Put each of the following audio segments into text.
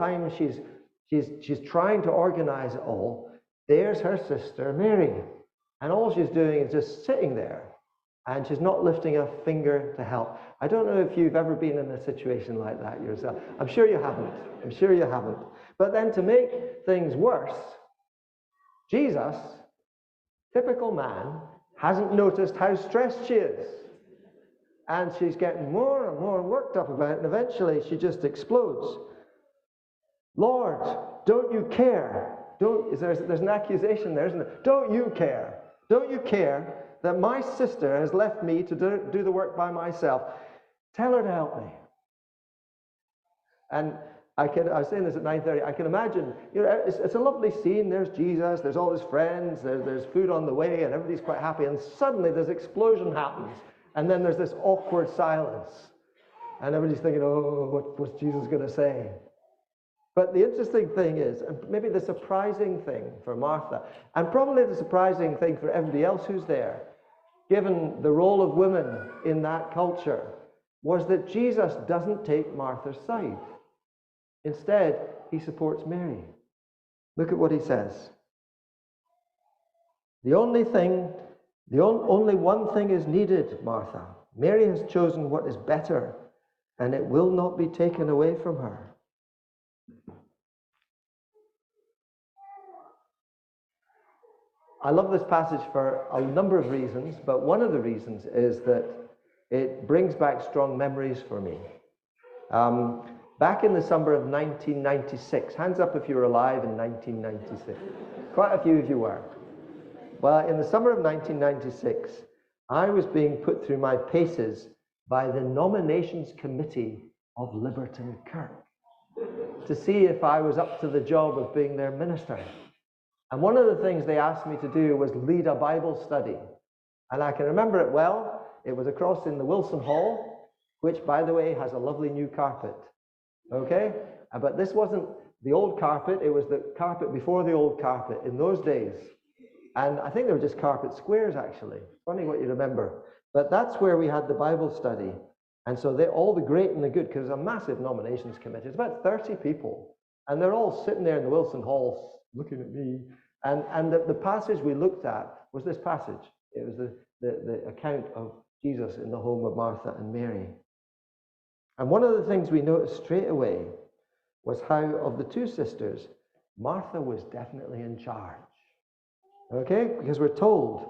time she's trying to organize it all, there's her sister Mary. And all she's doing is just sitting there. And she's not lifting a finger to help. I don't know if you've ever been in a situation like that yourself. I'm sure you haven't. I'm sure you haven't. But then to make things worse, Jesus, typical man, hasn't noticed how stressed she is. And she's getting more and more worked up about it, and eventually she just explodes. Lord, don't you care? There's an accusation there, isn't there? Don't you care? Don't you care that my sister has left me to do the work by myself? Tell her to help me. And I was saying this at 9:30. I can imagine, it's a lovely scene. There's Jesus, there's all his friends, there's food on the way, and everybody's quite happy. And suddenly this explosion happens. And then there's this awkward silence. And everybody's thinking, oh, what's Jesus going to say? But the interesting thing is, and maybe the surprising thing for Martha, and probably the surprising thing for everybody else who's there, given the role of women in that culture, was that Jesus doesn't take Martha's side. Instead, he supports Mary. Look at what he says. Only one thing is needed, Martha. Mary has chosen what is better, and it will not be taken away from her. I love this passage for a number of reasons, but one of the reasons is that it brings back strong memories for me. Back in the summer of 1996, hands up if you were alive in 1996. Quite a few of you were. Well, in the summer of 1996, I was being put through my paces by the nominations committee of Liberton Kirk to see if I was up to the job of being their minister. And one of the things they asked me to do was lead a Bible study. And I can remember it well. It was across in the Wilson Hall, which, by the way, has a lovely new carpet. Okay? But this wasn't the old carpet. It was the carpet before the old carpet in those days. And I think they were just carpet squares, actually. Funny what you remember. But that's where we had the Bible study. And so all the great and the good, because it was a massive nominations committee. It's about 30 people. And they're all sitting there in the Wilson Hall looking at me. And the passage we looked at was this passage. It was the account of Jesus in the home of Martha and Mary. And one of the things we noticed straight away was how, of the two sisters, Martha was definitely in charge. Okay? Because we're told,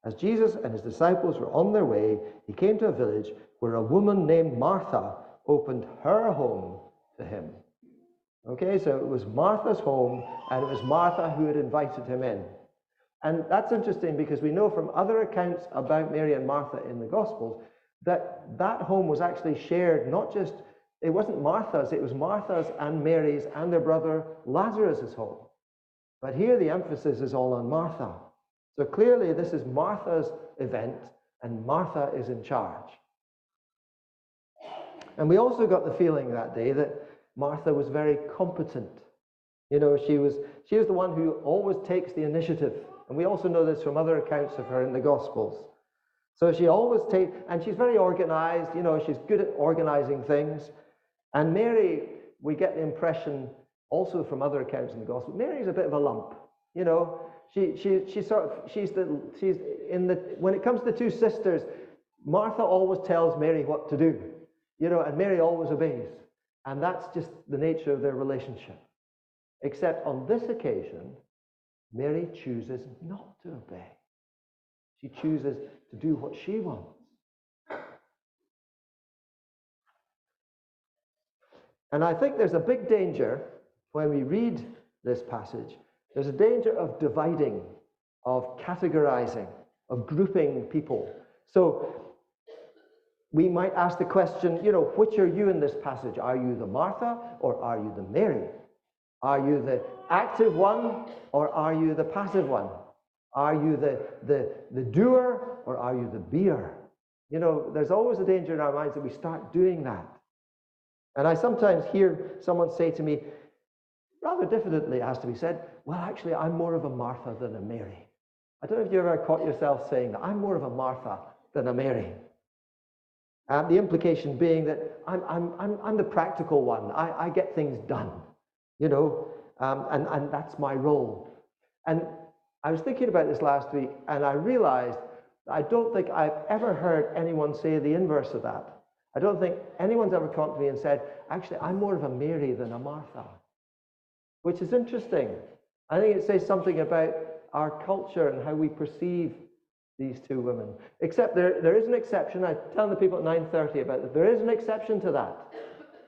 as Jesus and his disciples were on their way, he came to a village where a woman named Martha opened her home to him. Okay, so it was Martha's home, and it was Martha who had invited him in. And that's interesting because we know from other accounts about Mary and Martha in the Gospels that that home was actually shared, it wasn't Martha's, it was Martha's and Mary's and their brother Lazarus' home. But here the emphasis is all on Martha. So clearly this is Martha's event, and Martha is in charge. And we also got the feeling that day that Martha was very competent. She was the one who always takes the initiative. And we also know this from other accounts of her in the Gospels. So she always takes, and she's very organized, she's good at organizing things. And Mary, we get the impression also from other accounts in the Gospel, Mary's a bit of a lump. When it comes to the two sisters, Martha always tells Mary what to do, and Mary always obeys. And that's just the nature of their relationship. Except on this occasion, Mary chooses not to obey. She chooses to do what she wants. And I think there's a big danger when we read this passage. There's a danger of dividing, of categorizing, of grouping people. So we might ask the question, which are you in this passage? Are you the Martha or are you the Mary? Are you the active one or are you the passive one? Are you the doer or are you the beer? There's always a danger in our minds that we start doing that. And I sometimes hear someone say to me, rather diffidently it has to be said, well, actually, I'm more of a Martha than a Mary. I don't know if you ever caught yourself saying that. I'm more of a Martha than a Mary. The implication being that I'm the practical one. I get things done. and that's my role. And I was thinking about this last week, and I realized I don't think I've ever heard anyone say the inverse of that. I don't think anyone's ever come to me and said, actually, I'm more of a Mary than a Martha, which is interesting. I think it says something about our culture and how we perceive these two women. Except there is an exception. I tell the people at 9:30 about that. There is an exception to that.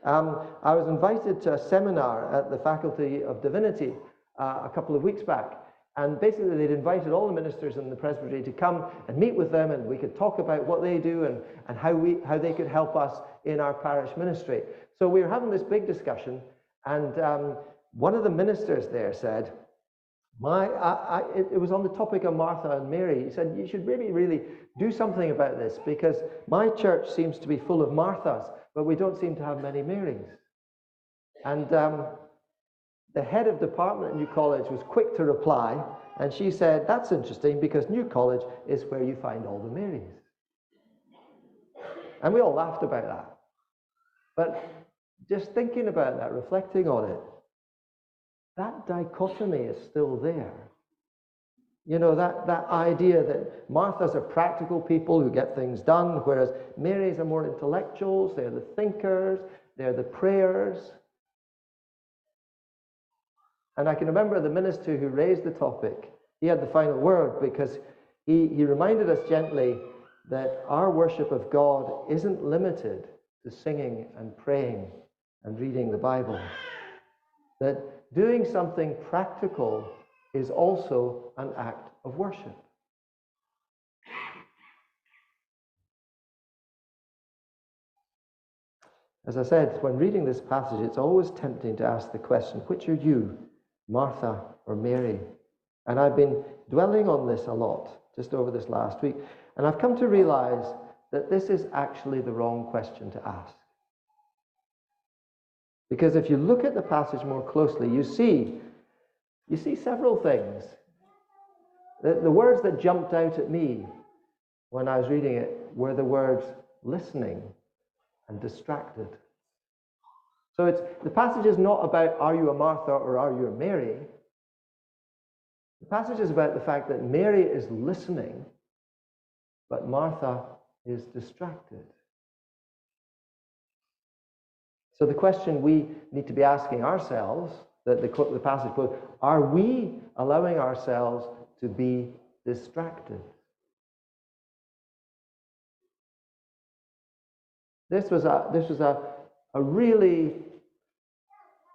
I was invited to a seminar at the Faculty of Divinity a couple of weeks back. And basically, they'd invited all the ministers in the presbytery to come and meet with them, and we could talk about what they do and how they could help us in our parish ministry. So we were having this big discussion, and one of the ministers there said, it was on the topic of Martha and Mary. He said, you should really do something about this, because my church seems to be full of Marthas, but we don't seem to have many Marys. And the head of department at New College was quick to reply, and she said, that's interesting, because New College is where you find all the Marys. And we all laughed about that. But just thinking about that, reflecting on it, that dichotomy is still there. That idea that Marthas are practical people who get things done, whereas Marys are more intellectuals, they're the thinkers, they're the prayers. And I can remember the minister who raised the topic, he had the final word, because he reminded us gently that our worship of God isn't limited to singing and praying and reading the Bible. That doing something practical is also an act of worship. As I said, when reading this passage, it's always tempting to ask the question, which are you, Martha or Mary? And I've been dwelling on this a lot just over this last week, and I've come to realize that this is actually the wrong question to ask. Because if you look at the passage more closely, you see several things. The words that jumped out at me when I was reading it were the words listening and distracted. So the passage is not about, are you a Martha or are you a Mary? The passage is about the fact that Mary is listening, but Martha is distracted. So the question we need to be asking ourselves, that the passage quotes, are we allowing ourselves to be distracted? This was a really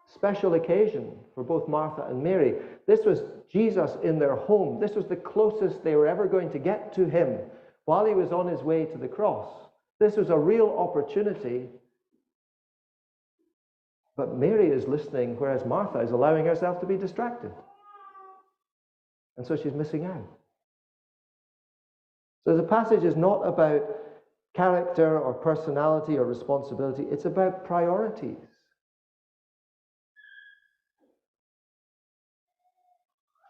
special occasion for both Martha and Mary. This was Jesus in their home. This was the closest they were ever going to get to him while he was on his way to the cross. This was a real opportunity. But Mary is listening, whereas Martha is allowing herself to be distracted. And so she's missing out. So the passage is not about character or personality or responsibility. It's about priorities.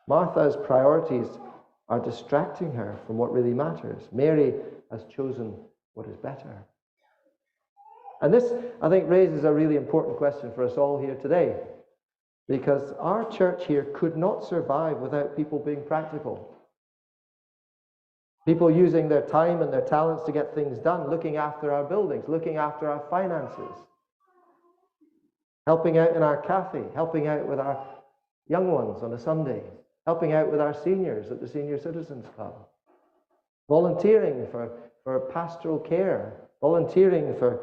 Martha's priorities are distracting her from what really matters. Mary has chosen what is better. And this, I think, raises a really important question for us all here today, because our church here could not survive without people being practical. People using their time and their talents to get things done, looking after our buildings, looking after our finances, helping out in our cafe, helping out with our young ones on a Sunday, helping out with our seniors at the Senior Citizens Club, volunteering for pastoral care, volunteering for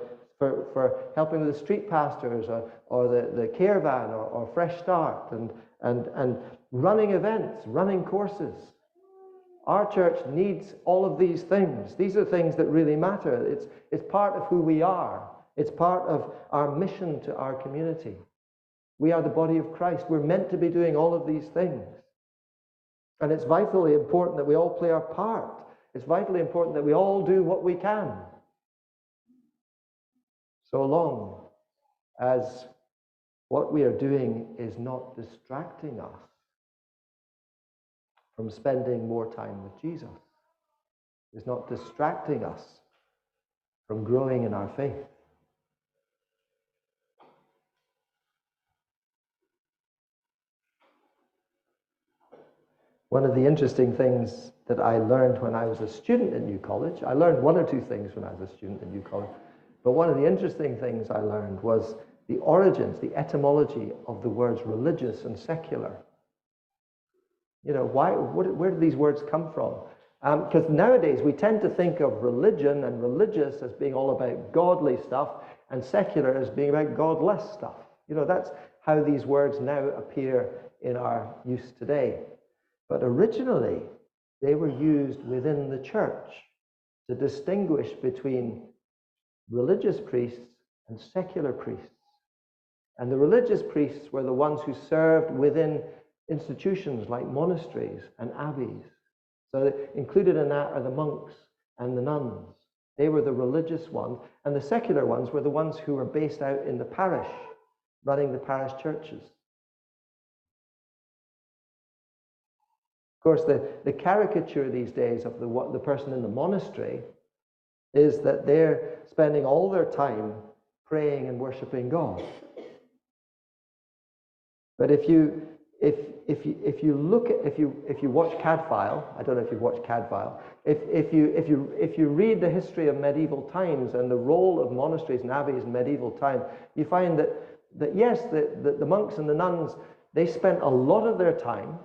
helping with the street pastors or the care van or Fresh Start and running events, running courses. Our church needs all of these things. These are things that really matter. It's part of who we are. It's part of our mission to our community. We are the body of Christ. We're meant to be doing all of these things. And it's vitally important that we all play our part. It's vitally important that we all do what we can, so long as what we are doing is not distracting us from spending more time with Jesus. It's not distracting us from growing in our faith. One of the interesting things that I learned when I was a student at New College, I learned one or two things when I was a student at New College, but one of the interesting things I learned was the origins, the etymology of the words religious and secular. You know, where do these words come from? Because nowadays we tend to think of religion and religious as being all about godly stuff and secular as being about godless stuff. You know, that's how these words now appear in our use today. But originally, they were used within the church to distinguish between religious priests and secular priests. And the religious priests were the ones who served within institutions like monasteries and abbeys. So included in that are the monks and the nuns. They were the religious ones. And the secular ones were the ones who were based out in the parish, running the parish churches. Of course, the caricature these days of the person in the monastery is that they're spending all their time praying and worshiping God. But if you watch Cadfile, I don't know if you've watched Cadfile. If you read the history of medieval times and the role of monasteries and abbeys in medieval times, you find that yes, the monks and the nuns, they spent a lot of their time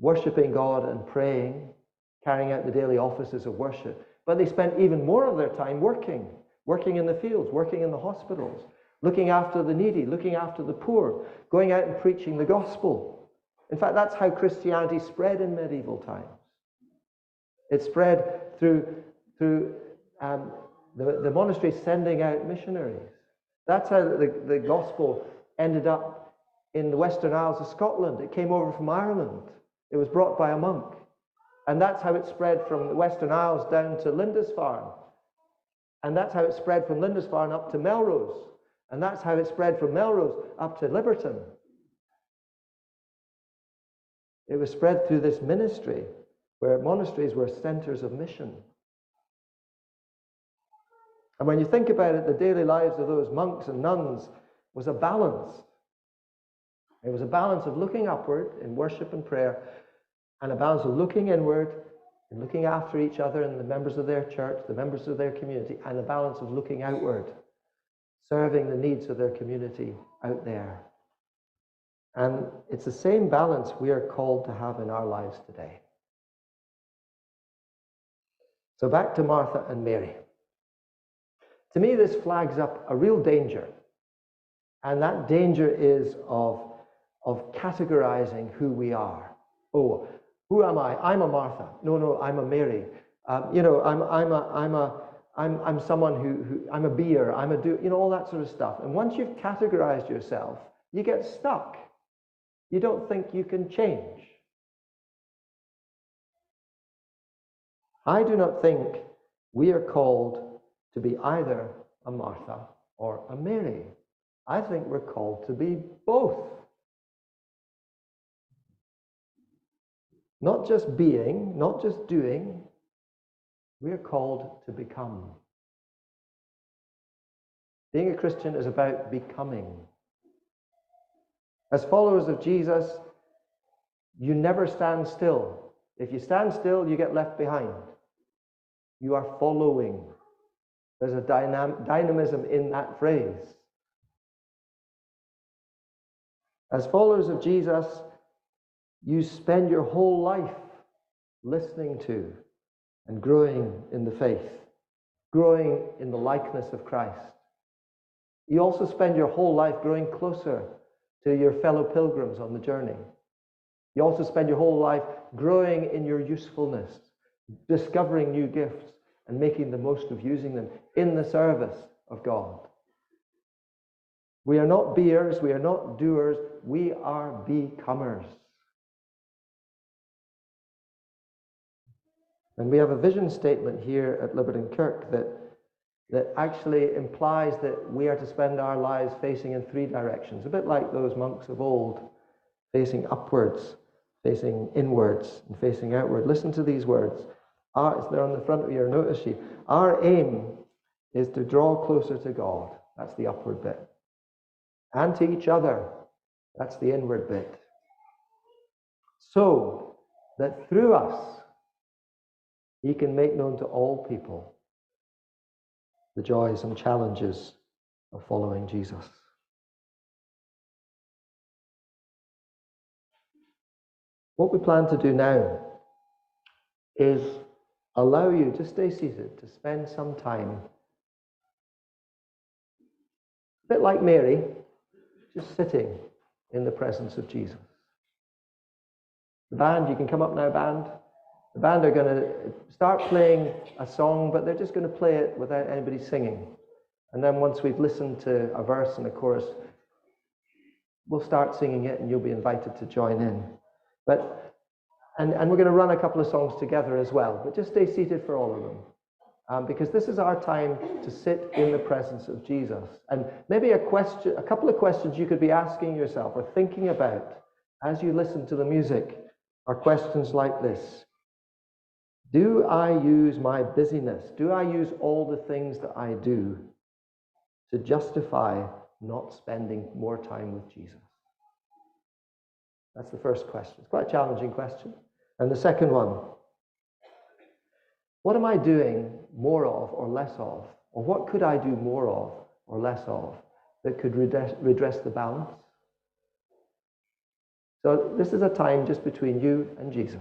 worshiping God and praying, carrying out the daily offices of worship. But they spent even more of their time working in the fields, working in the hospitals, looking after the needy, looking after the poor, going out and preaching the gospel. In fact, that's how Christianity spread in medieval times. It spread through the monasteries sending out missionaries. That's how the gospel ended up in the Western Isles of Scotland. It came over from Ireland. It was brought by a monk. And that's how it spread from the Western Isles down to Lindisfarne. And that's how it spread from Lindisfarne up to Melrose. And that's how it spread from Melrose up to Liberton. It was spread through this ministry where monasteries were centers of mission. And when you think about it, the daily lives of those monks and nuns was a balance. It was a balance of looking upward in worship and prayer, and a balance of looking inward and looking after each other and the members of their church, the members of their community, and a balance of looking outward, serving the needs of their community out there. And it's the same balance we are called to have in our lives today. So back to Martha and Mary. To me, this flags up a real danger. And that danger is of categorizing who we are. Oh, who am I? I'm a Martha. No, I'm a Mary. I'm someone who I'm a beer. I'm a do. All that sort of stuff. And once you've categorized yourself, you get stuck. You don't think you can change. I do not think we are called to be either a Martha or a Mary. I think we're called to be both. Not just being, not just doing, we are called to become. Being a Christian is about becoming. As followers of Jesus, you never stand still. If you stand still, you get left behind. You are following. There's a dynamism in that phrase. As followers of Jesus, you spend your whole life listening to and growing in the faith, growing in the likeness of Christ. You also spend your whole life growing closer to your fellow pilgrims on the journey. You also spend your whole life growing in your usefulness, discovering new gifts and making the most of using them in the service of God. We are not beers, we are not doers, we are becomers. And we have a vision statement here at Liberton Kirk that actually implies that we are to spend our lives facing in three directions, a bit like those monks of old, facing upwards, facing inwards, and facing outward. Listen to these words. They're on the front of your notice sheet. Our aim is to draw closer to God. That's the upward bit. And to each other. That's the inward bit. So, that through us, he can make known to all people the joys and challenges of following Jesus. What we plan to do now is allow you to stay seated, to spend some time, a bit like Mary, just sitting in the presence of Jesus. The band, you can come up now, band. The band are going to start playing a song, but they're just going to play it without anybody singing. And then once we've listened to a verse and a chorus, we'll start singing it and you'll be invited to join in. And we're going to run a couple of songs together as well, but just stay seated for all of them. Because this is our time to sit in the presence of Jesus. And maybe a couple of questions you could be asking yourself or thinking about as you listen to the music are questions like this. Do I use my busyness? Do I use all the things that I do to justify not spending more time with Jesus? That's the first question. It's quite a challenging question. And the second one, what am I doing more of or less of? Or what could I do more of or less of that could redress the balance? So this is a time just between you and Jesus.